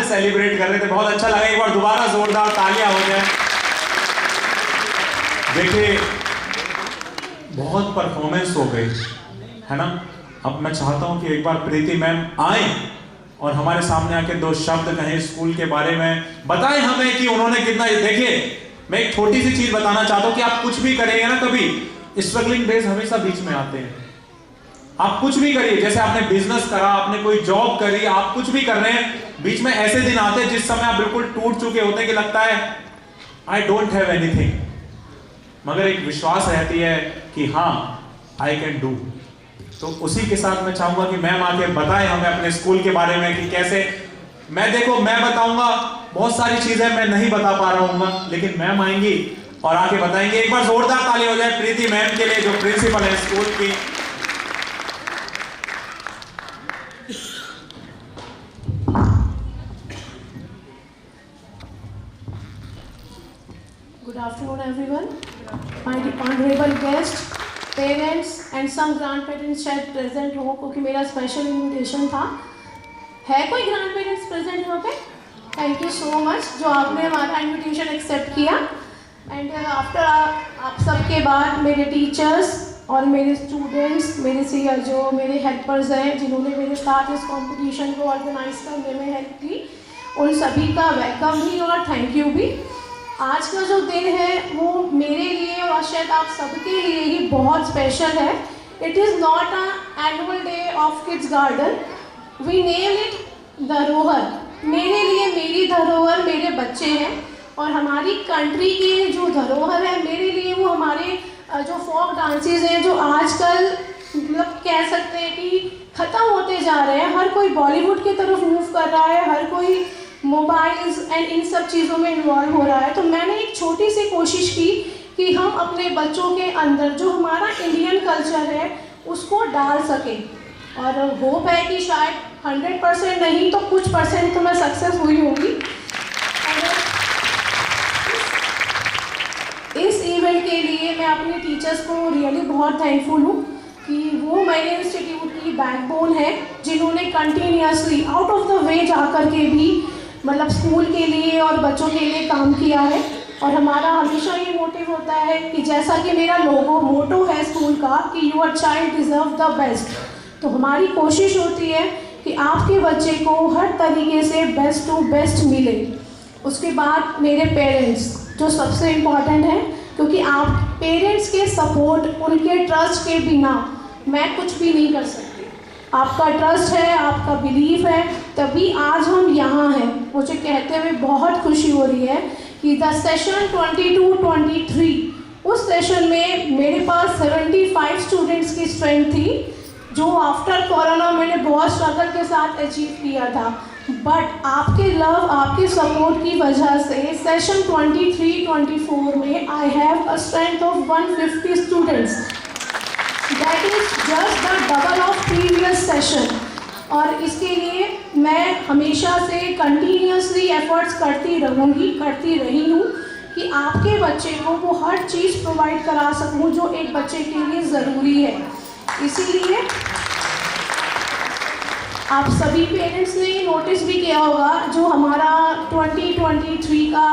Celebrate कर रहे थे, बहुत अच्छा लगा। एक बार दोबारा जोरदार तालियां हो जाए। देखिए बहुत परफॉर्मेंस हो गई है ना। अब मैं चाहता हूं कि एक बार प्रीति मैम आए और हमारे सामने आके दो शब्द कहें स्कूल के बारे में, बताएं हमें कि उन्होंने कितना। देखिए मैं एक छोटी सी चीज बताना चाहता हूं कि आप कुछ भी करेंगे ना, कभी स्ट्रगलिंग डेज हमेशा बीच में आते हैं। आप कुछ भी करिए, जैसे आपने बिजनेस करा, आपने कोई जॉब करी, आप कुछ भी कर रहे हैं, बीच में ऐसे दिन आते हैं जिस समय आप बिल्कुल टूट चुके होते हैं कि लगता है आई डोंट हैव एनीथिंग, मगर एक विश्वास रहती है कि हाँ आई कैन डू। तो उसी के साथ मैं चाहूंगा कि मैम आके बताएं हमें अपने स्कूल के बारे में कि कैसे। मैं बताऊंगा बहुत सारी चीजें मैं नहीं बता पा रहा हूँ, लेकिन मैम आएंगी और आके बताएंगे। एक बार जोरदार ताली हो जाए प्रीति मैम के लिए जो प्रिंसिपल है स्कूल की। Good afternoon everyone. My honorable guests, parents and some grandparents शायद present हो, क्योंकि मेरा स्पेशल इन्विटेशन था। है कोई grandparents present यहाँ पे? Thank you so much जो आपने हमारा इन्विटेशन एक्सेप्ट किया। एंड आफ्टर आप सबके बाद मेरे टीचर्स और मेरे स्टूडेंट्स, मेरे जो मेरे हेल्पर्स हैं जिन्होंने मेरे साथ इस कॉम्पिटिशन को ऑर्गेनाइज करने में हेल्प की, उन सभी का वेलकम भी और थैंक यू भी। आज का जो दिन है वो मेरे लिए और शायद आप सबके लिए ही बहुत स्पेशल है। It is not a annual day of kids garden, we name it धरोहर। मेरे लिए मेरी धरोहर मेरे बच्चे हैं और हमारी कंट्री की जो धरोहर है मेरे लिए वो हमारे जो फोक डांसेस हैं जो आजकल मतलब कह सकते हैं कि ख़त्म होते जा रहे हैं। हर कोई बॉलीवुड की तरफ मूव कर रहा है, हर कोई मोबाइल्स एंड इन सब चीज़ों में इन्वॉल्व हो रहा है। तो मैंने एक छोटी सी कोशिश की कि हम अपने बच्चों के अंदर जो हमारा इंडियन कल्चर है उसको डाल सकें और होप है कि शायद 100% नहीं तो कुछ % तो मैं सक्सेस हुई होंगी। इस इवेंट के लिए मैं अपने टीचर्स को रियली बहुत थैंकफुल हूँ कि वो मेरे इंस्टीट्यूट की बैकबोन है जिन्होंने continuously out of the way जाकर के भी मतलब स्कूल के लिए और बच्चों के लिए काम किया है। और हमारा हमेशा ये मोटिव होता है कि जैसा कि मेरा मोटो है स्कूल का कि your child deserve the best, तो हमारी कोशिश होती है कि आपके बच्चे को हर तरीके से बेस्ट टू बेस्ट मिले। उसके बाद मेरे पेरेंट्स जो सबसे इम्पॉर्टेंट है, क्योंकि आप पेरेंट्स के सपोर्ट, उनके ट्रस्ट के बिना मैं कुछ भी नहीं कर सकती। आपका ट्रस्ट है, आपका बिलीफ है, तभी आज हम यहाँ हैं। मुझे कहते हुए बहुत खुशी हो रही है कि द सेशन 22-23 उस सेशन में मेरे पास 75 स्टूडेंट्स की स्ट्रेंथ थी, जो आफ्टर कोरोना मैंने बहुत स्ट्रगल के साथ अचीव किया था। बट आपके लव, आपके सपोर्ट की वजह से सेशन 23-24 में I have a strength of 150 students. That is just the double of previous session. और इसके लिए मैं हमेशा से कंटिन्यूसली एफर्ट्स करती रही हूँ कि आपके बच्चे को वो हर चीज़ प्रोवाइड करा सकूँ जो एक बच्चे के लिए ज़रूरी है। इसीलिए आप सभी पेरेंट्स ने नोटिस भी किया होगा जो हमारा 2023 का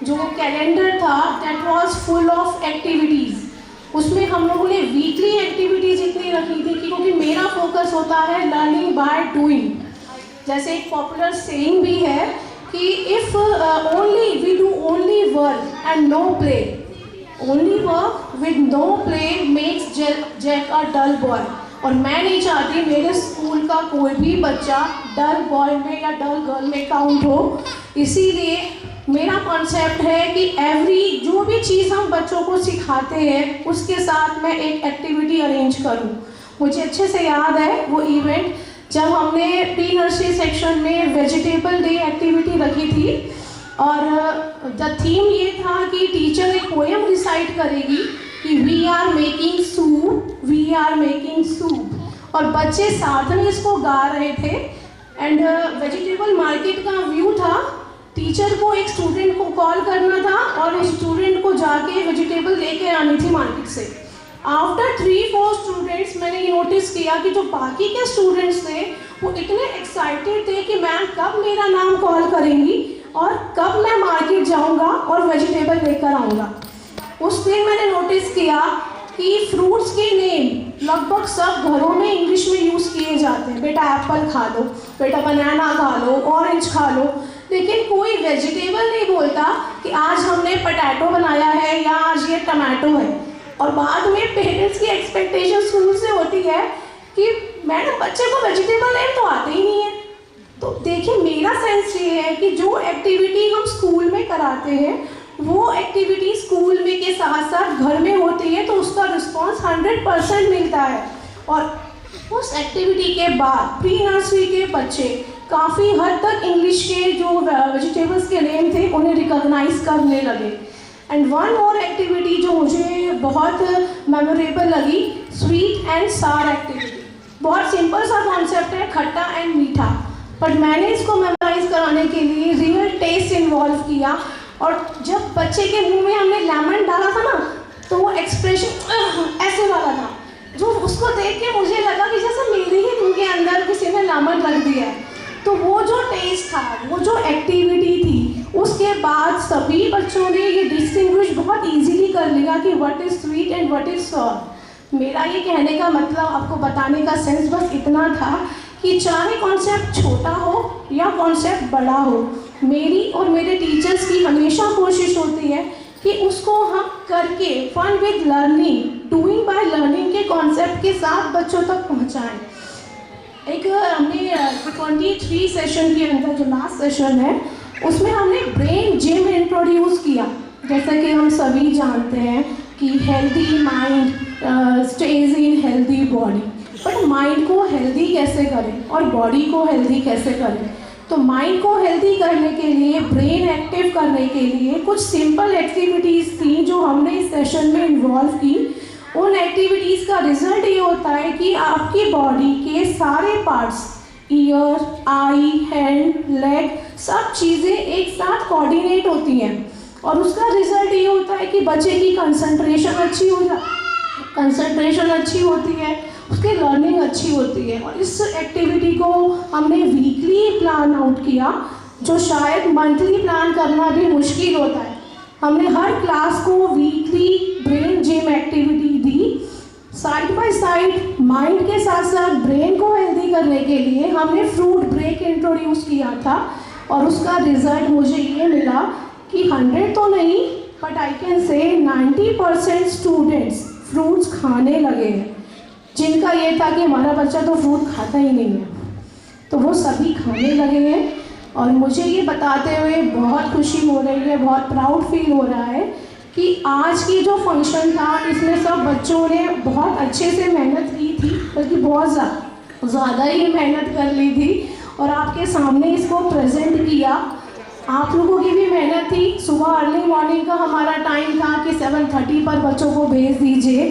जो कैलेंडर था that was full of activities. उसमें हम लोगों ने वीकली एक्टिविटीज़ इतनी रखी थी कि क्योंकि मेरा फोकस होता है लर्निंग बाय डूइंग। जैसे एक पॉपुलर सेइंग भी है कि if only we do only work and no play, only work with no play makes Jack a dull boy. और मैं नहीं चाहती मेरे स्कूल का कोई भी बच्चा डल बॉय में या डल गर्ल में काउंट हो। इसीलिए मेरा कॉन्सेप्ट है कि जो भी चीज़ हम बच्चों को सिखाते हैं उसके साथ मैं एक एक्टिविटी अरेंज करूं। मुझे अच्छे से याद है वो इवेंट जब हमने प्री नर्सरी सेक्शन में वेजिटेबल डे एक्टिविटी रखी थी और द थीम ये था कि टीचर एक पोएम रिसाइट करेगी कि we are making soup, we are making soup, और बच्चे साथ में इसको गा रहे थे। एंड वेजिटेबल मार्केट का व्यू था, टीचर को एक स्टूडेंट को कॉल करना था और स्टूडेंट को जाके वेजिटेबल लेके आनी थी मार्केट से। आफ्टर 3-4 स्टूडेंट्स मैंने ये नोटिस किया कि जो बाकी के स्टूडेंट्स थे वो इतने एक्साइटेड थे कि मैम कब मेरा नाम कॉल करेंगी और कब मैं मार्केट जाऊंगा और वेजिटेबल लेकर आऊंगा। उस दिन मैंने नोटिस किया कि फ्रूट्स के नेम लगभग सब घरों में इंग्लिश में यूज़ किए जाते हैं। बेटा एप्पल खा लो, बेटा बनाना खा लो, ऑरेंज खा लो, लेकिन कोई वेजिटेबल नहीं बोलता कि आज हमने पोटैटो बनाया है या आज ये टमाटो है। और बाद में पेरेंट्स की एक्सपेक्टेशन स्कूल से होती है कि मैडम बच्चे को वेजिटेबल नेम तो आते ही नहीं है। तो देखिए, मेरा सेंस ये है कि जो एक्टिविटी हम स्कूल में कराते हैं वो एक्टिविटी स्कूल में के साथ साथ घर में होती है तो उसका रिस्पॉन्स 100% मिलता है। और उस एक्टिविटी के बाद प्री नर्सरी के बच्चे काफ़ी हद तक इंग्लिश के जो वेजिटेबल्स के नेम थे उन्हें रिकॉग्नाइज करने लगे। एंड वन और एक्टिविटी जो मुझे बहुत मेमोरेबल लगी, स्वीट एंड सार एक्टिविटी। बहुत सिंपल सा कॉन्सेप्ट है, खट्टा एंड मीठा, बट मैंने इसको मेमोराइज कराने के लिए रियल टेस्ट इन्वॉल्व किया। और जब बच्चे के मुंह में हमने लेमन डाला था ना, तो वो एक्सप्रेशन ऐसे वाला था, जो उसको देख के मुझे लगा कि जैसे मेरे ही मुंह के अंदर किसी ने लेमन रख दिया है। तो वो जो टेस्ट था, वो जो एक्टिविटी थी, उसके बाद सभी बच्चों ने ये डिस्टिंग्विश बहुत इजीली कर लिया कि what is sweet and what is sour. मेरा ये कहने का मतलब, आपको बताने का सेंस बस इतना था कि चाहे कॉन्सेप्ट छोटा हो या कॉन्सेप्ट बड़ा हो, मेरी और मेरे टीचर्स की हमेशा कोशिश होती है कि उसको हम करके fun with learning, doing by learning के कॉन्सेप्ट के साथ बच्चों तक पहुंचाएं। एक हमने 23 सेशन के अंदर जो लास्ट सेशन है उसमें हमने ब्रेन जिम इंट्रोड्यूस किया। जैसा कि हम सभी जानते हैं कि healthy mind stage in healthy body, but mind को हेल्दी कैसे करें और बॉडी को हेल्दी कैसे करें। तो माइंड को हेल्दी करने के लिए, ब्रेन एक्टिव करने के लिए कुछ सिंपल एक्टिविटीज़ थी जो हमने इस सेशन में इन्वॉल्व की। उन एक्टिविटीज़ का रिजल्ट ये होता है कि आपकी बॉडी के सारे पार्ट्स, ईयर, आई, हैंड, लेग, सब चीज़ें एक साथ कोऑर्डिनेट होती हैं और उसका रिजल्ट ये होता है कि बच्चे की कंसंट्रेशन अच्छी होती है, उसकी लर्निंग अच्छी होती है। और इस एक्टिविटी को हमने वीकली प्लान आउट किया, जो शायद मंथली प्लान करना भी मुश्किल होता है। हमने हर क्लास को weekly brain gym activity the. Side by side mind के साथ साथ ब्रेन को हेल्दी करने के लिए हमने फ्रूट ब्रेक इंट्रोड्यूस किया था और उसका रिजल्ट मुझे ये मिला कि 100 तो नहीं, but I can say 90% students fruits खाने लगे हैं। जिनका ये था कि हमारा बच्चा तो फ्रूट खाता ही नहीं है, तो वो सभी खाने लगे हैं। और मुझे ये बताते हुए बहुत खुशी हो रही है, बहुत प्राउड फील हो रहा है कि आज की जो फंक्शन था इसमें सब बच्चों ने बहुत अच्छे से मेहनत की थी, बल्कि बहुत ज़्यादा ही मेहनत कर ली थी और आपके सामने इसको प्रेजेंट किया। आप लोगों की भी मेहनत थी। सुबह अर्ली मॉर्निंग का हमारा टाइम था कि 7:30 पर बच्चों को भेज दीजिए।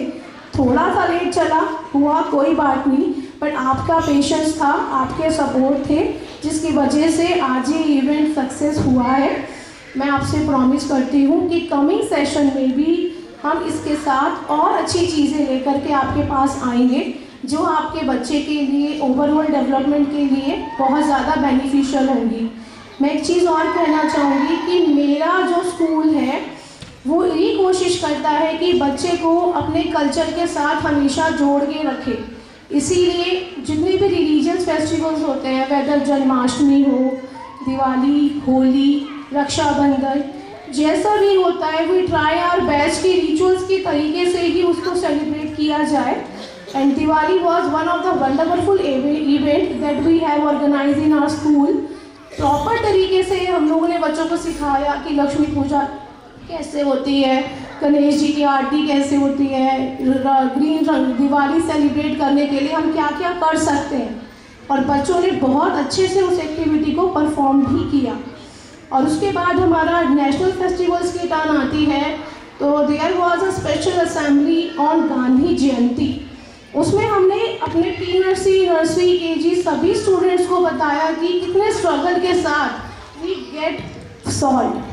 थोड़ा सा लेट चला हुआ, कोई बात नहीं, बट आपका पेशेंस था, आपके सपोर्ट थे, जिसकी वजह से आज ये इवेंट सक्सेस हुआ है। मैं आपसे प्रॉमिस करती हूँ कि कमिंग सेशन में भी हम इसके साथ और अच्छी चीज़ें लेकर के आपके पास आएंगे, जो आपके बच्चे के लिए, ओवरऑल डेवलपमेंट के लिए बहुत ज़्यादा बेनिफिशियल होंगी। मैं एक चीज़ और कहना चाहूँगी कि मेरा जो स्कूल है वो ये कोशिश करता है कि बच्चे को अपने कल्चर के साथ हमेशा जोड़ के रखे। इसीलिए जितने भी रिलीजियस फेस्टिवल्स होते हैं, वेदर जन्माष्टमी हो, दिवाली, होली, रक्षाबंधन, जैसा भी होता है, वी ट्राई आवर बेस्ट कि रिचुअल्स के तरीके से ही उसको सेलिब्रेट किया जाए। And Diwali was one of the wonderful event that we have organise in our school. Proper तरीके से हम लोगों ने बच्चों को सिखाया कि लक्ष्मी पूजा कैसे होती है, गणेश जी की आरती कैसे होती है, ग्रीन रंग दिवाली सेलिब्रेट करने के लिए हम क्या क्या कर सकते हैं। और बच्चों ने बहुत अच्छे से उस एक्टिविटी को परफॉर्म भी किया। और उसके बाद हमारा नेशनल फेस्टिवल्स की टर्न आती है, तो there was a special assembly on Gandhi Jayanti. उसमें हमने अपने प्री नर्सरी, नर्सरी, केजी सभी स्टूडेंट्स को बताया कि कितने स्ट्रगल के साथ वी गेट सॉल्ट।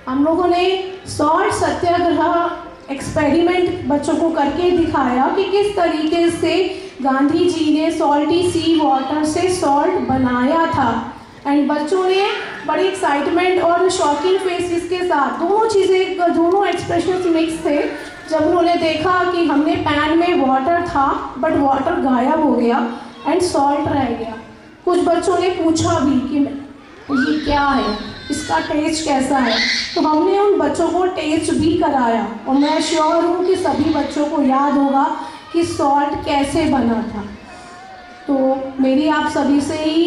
हम लोगों ने सॉल्ट सत्याग्रह एक्सपेरिमेंट बच्चों को करके दिखाया कि किस तरीके से गांधी जी ने सॉल्टी सी वाटर से सॉल्ट बनाया था। एंड बच्चों ने बड़ी एक्साइटमेंट और शॉकिंग फेसेस के साथ दोनों एक्सप्रेशंस मिक्स थे जब उन्होंने देखा कि हमने पैन में वाटर था बट वाटर गायब हो गया एंड सॉल्ट रह गया। कुछ बच्चों ने पूछा भी कि ये क्या है, इसका टेस्ट कैसा है, तो हमने उन बच्चों को टेस्ट भी कराया और मैं श्योर हूँ कि सभी बच्चों को याद होगा कि सॉल्ट कैसे बना था। तो मेरी आप सभी से ही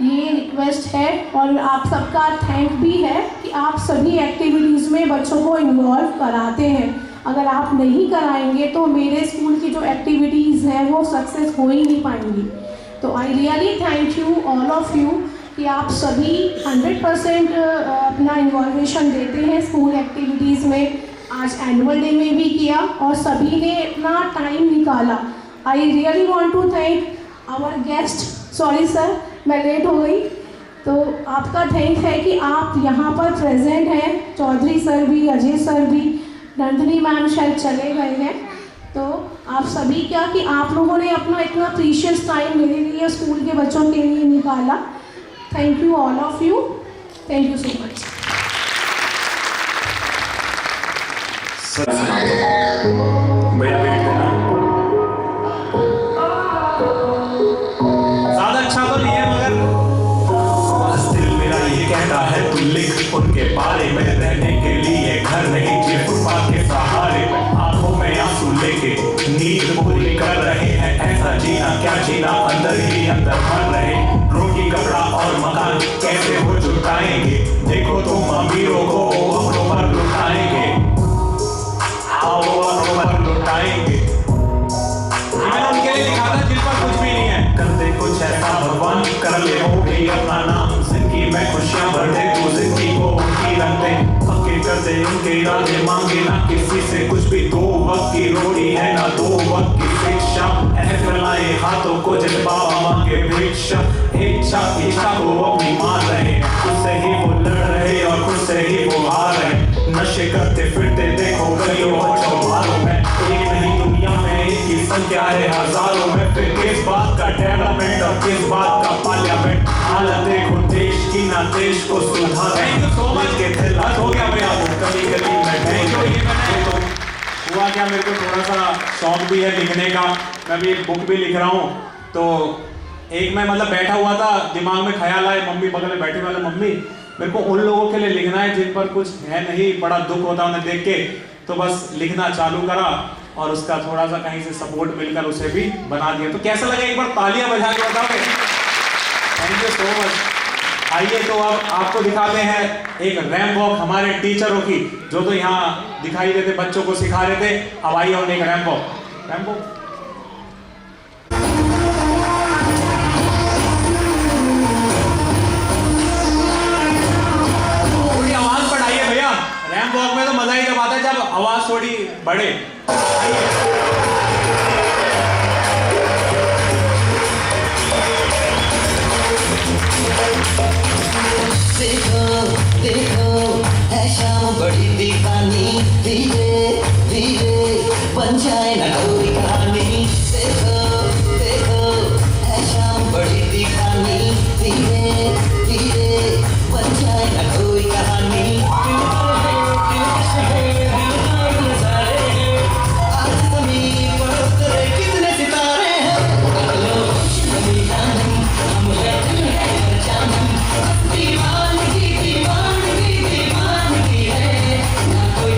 ये रिक्वेस्ट है और आप सबका थैंक भी है कि आप सभी एक्टिविटीज़ में बच्चों को इन्वॉल्व कराते हैं। अगर आप नहीं कराएंगे तो मेरे स्कूल की जो एक्टिविटीज़ हैं वो सक्सेस हो ही नहीं पाएंगी। तो I really thank you all of you कि आप सभी 100% अपना इन्वॉल्वेशन देते हैं स्कूल एक्टिविटीज़ में। आज एनुअल डे में भी किया और सभी ने अपना टाइम निकाला। I really want to thank our guest. Sorry sir, मैं लेट हो गई। तो आपका थैंक है कि आप यहाँ पर प्रेजेंट हैं। चौधरी सर भी, अजय सर भी, नंदिनी मैम शायद चले गए हैं। तो आप सभी क्या कि आप लोगों ने अपना इतना प्रीशियस टाइम मेरे लिए, स्कूल के बच्चों के लिए निकाला। Thank you all of you, thank you so much. भैया वेट देना, ज्यादा अच्छा तो नहीं है मगर दिल मेरा ये कहता है तू लिख उनके बारे में। रहने के लिए घर नहीं थे फुटपाथ के सहारे पे, आंखों में आंसू लेके नींद पूरी कर रहे हैं। ऐसा जीना क्या जीना, अंदर ही अंदर मर रहे। रोटी कपड़ा और मकान कैसे वो जुटाएंगे, देखो तुम अमीरों को अपनों पर लुटाएंगे। हाँ वो अपनों पर लुटाएंगे। मैंने उनके लिए लिखा था जिन पर कुछ भी नहीं है। कर दे कुछ ऐसा भगवान, कर ले वो भी अपना नाम। जिंदगी में खुशियां भर दे तू, जिंदगी को उनकी रख दे। पक्के कर दे उनके इरादे, मांगे ना किसी से कुछ भी। 2 वक्त की रोटी है ना 2 वक्त की शिक्षा। फैलाए हाथों को जिन बाबा मांगे भिक्षा। इच्छा को अपनी मान रहे, खुद से ही वो लड़ रहे और खुद से ही वो हार रहे। नशे करते फिरते देखो गलियों और चौबारों में, एक नहीं दुनिया में इनकी संख्या है हजारों में। फिर किस बात का डेवलपमेंट और किस बात का पार्लियामेंट। हालत देखो देश की ना देश को सुधार। के दिल हो गया भैया कभी कभी मैं हुआ क्या, मेरे को थोड़ा सा शौक भी है लिखने का। मैं भी एक बुक भी लिख रहा हूँ। तो एक मैं मतलब बैठा हुआ था, दिमाग में ख्याल आए, मम्मी बगल में बैठे वाले मम्मी मेरे को उन लोगों के लिए लिखना है जिन पर कुछ है नहीं, बड़ा दुख होता है उन्हें देख के। तो बस लिखना चालू करा और उसका थोड़ा सा कहीं से सपोर्ट मिलकर उसे भी बना दिया। तो कैसा लगा, एक बार तालियां बजा के बताओगे। Thank you so much. आइए तो अब आपको दिखाते हैं एक रैंप वॉक हमारे टीचरों की, जो तो यहाँ दिखाई देते बच्चों को सिखा रहे थे। अब आइए और एक रैंप वॉक। थोड़ी आवाज बढ़ाइए भैया, रैंप वॉक में तो मजा ही जब आता है जब आवाज थोड़ी बढ़े। देखो है शाम बड़ी दीवानी, धीरे धीरे बन जाए ना कोई कहानी। देखो है शाम बड़ी दीवानी, धीरे धीरे बन जाए ना कोई कहानी। आज जमीन पर उतरे कितने सितारे हैं, हम दीवानगी दीवानगी दीवानगी है ना कोई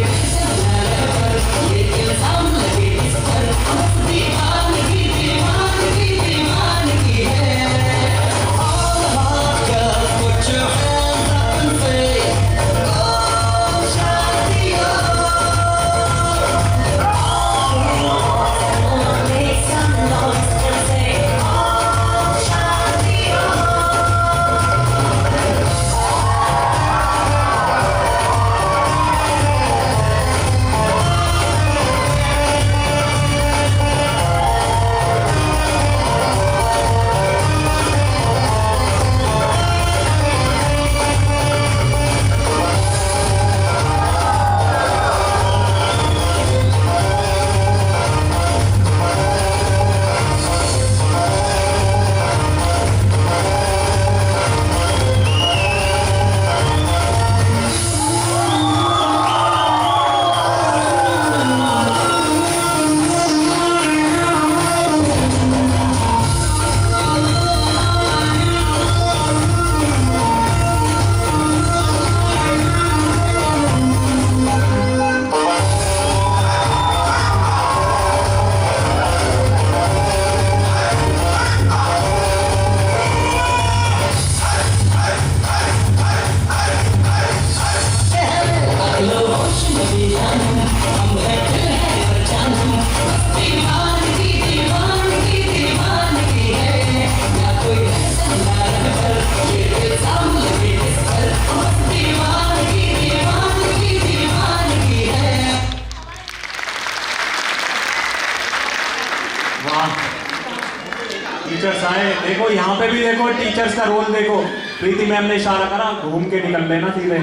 देखो यहाँ पे भी देखो टीचर्स का रोल देखो। प्रीति मैम ने इशारा करा घूम के निकल लेना सीधे।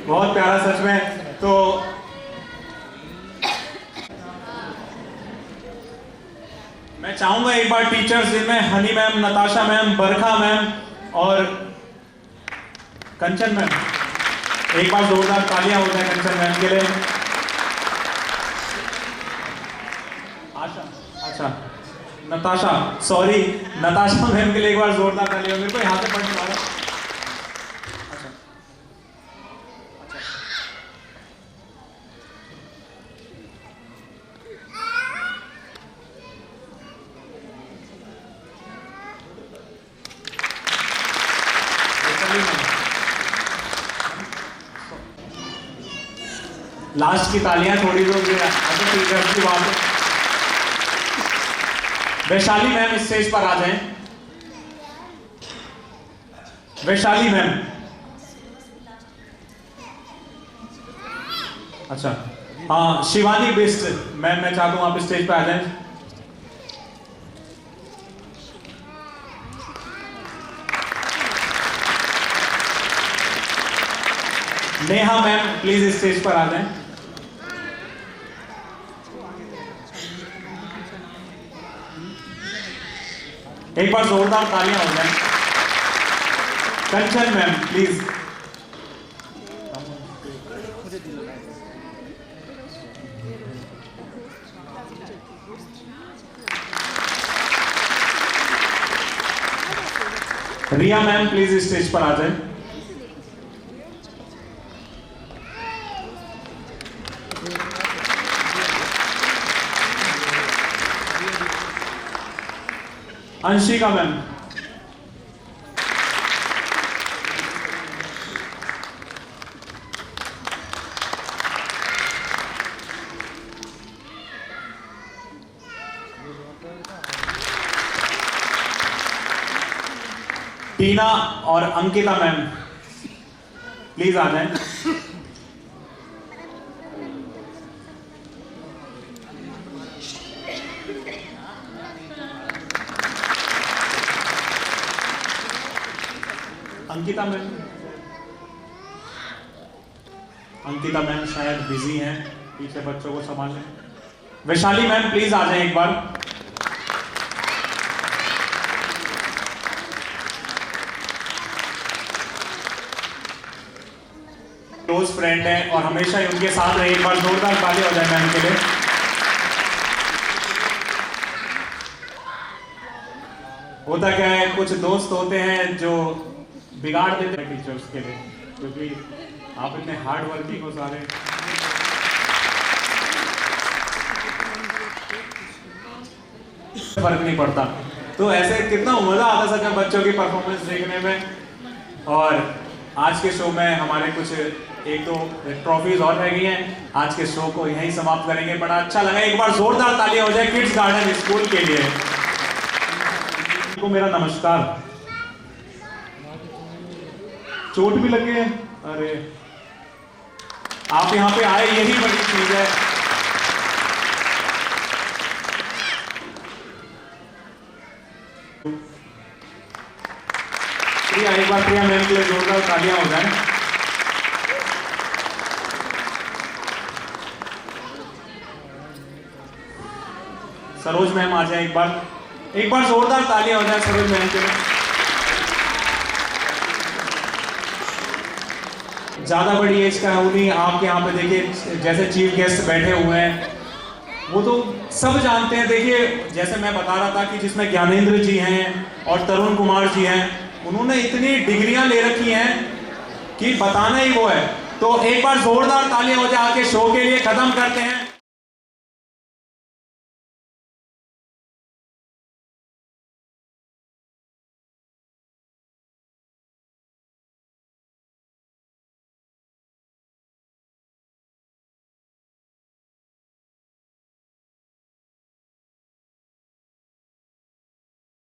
बहुत प्यारा सच में। तो मैं चाहूंगा एक बार टीचर्स जिनमें हनी मैम, नताशा मैम, बरखा मैम और कंचन मैम, एक बार जोरदार तालियां हो जाए कंचन मैम के लिए। अच्छा नताशा, सॉरी नताशा मैम के लिए एक बार जोरदार तालियां। मेरे को यहाँ से पढ़ने वाला। अच्छा लास्ट की तालियां थोड़ी तो टीचर्स की बात है। वैशाली मैम स्टेज पर आ जाएं। वैशाली मैम, अच्छा हाँ शिवानी बिस्ट मैम, मैं चाहता हूं आप स्टेज पर आ जाएं। नेहा मैम प्लीज स्टेज पर आ जाएं। एक बार जोरदार तालियां हो जाएं। Kanchan ma'am please. Riya ma'am please stage पर आ जाएं। अंशिका मैम, टीना और अंकिता मैम प्लीज आ जाएं। अंकिता मैम शायद बिजी हैं, पीछे बच्चों को संभालने। वैशाली मैम प्लीज आ जाएं एक बार। क्लोज फ्रेंड है और हमेशा ही उनके साथ रहे। एक बार जोरदार ताली हो जाए मैम के लिए। होता क्या है, कुछ दोस्त होते हैं जो बिगाड़ देते हैं टीचर्स के लिए, क्योंकि आप इतने हार्ड वर्किंग हो सारे। फर्क नहीं पड़ता। तो ऐसे कितना मजा आता सच में बच्चों की परफॉर्मेंस देखने में। और आज के शो में हमारे कुछ एक दो ट्रॉफीज और रह गई हैं। आज के शो को यहीं समाप्त करेंगे। बड़ा अच्छा लगा, एक बार जोरदार तालियां हो जाए किड्स गार्डन स्कूल के लिए। मेरा नमस्कार। चोट भी लगे है? अरे आप यहाँ पे आए यही बड़ी चीज है। प्रिया, एक बार प्रिया मैम के लिए जोरदार तालियां हो जाएं। सरोज मैम आ जाए एक बार जोरदार तालियां हो जाए सरोज मैम के लिए। ज्यादा बड़ी एज का है नहीं। आपके यहाँ पे देखिए जैसे चीफ गेस्ट बैठे हुए हैं वो तो सब जानते हैं। देखिए जैसे मैं बता रहा था कि जिसमें ज्ञानेंद्र जी हैं और तरुण कुमार जी हैं, उन्होंने इतनी डिग्रियां ले रखी हैं कि बताना ही वो है। तो एक बार जोरदार तालियां हो जाए। आके शो के लिए खत्म करते हैं।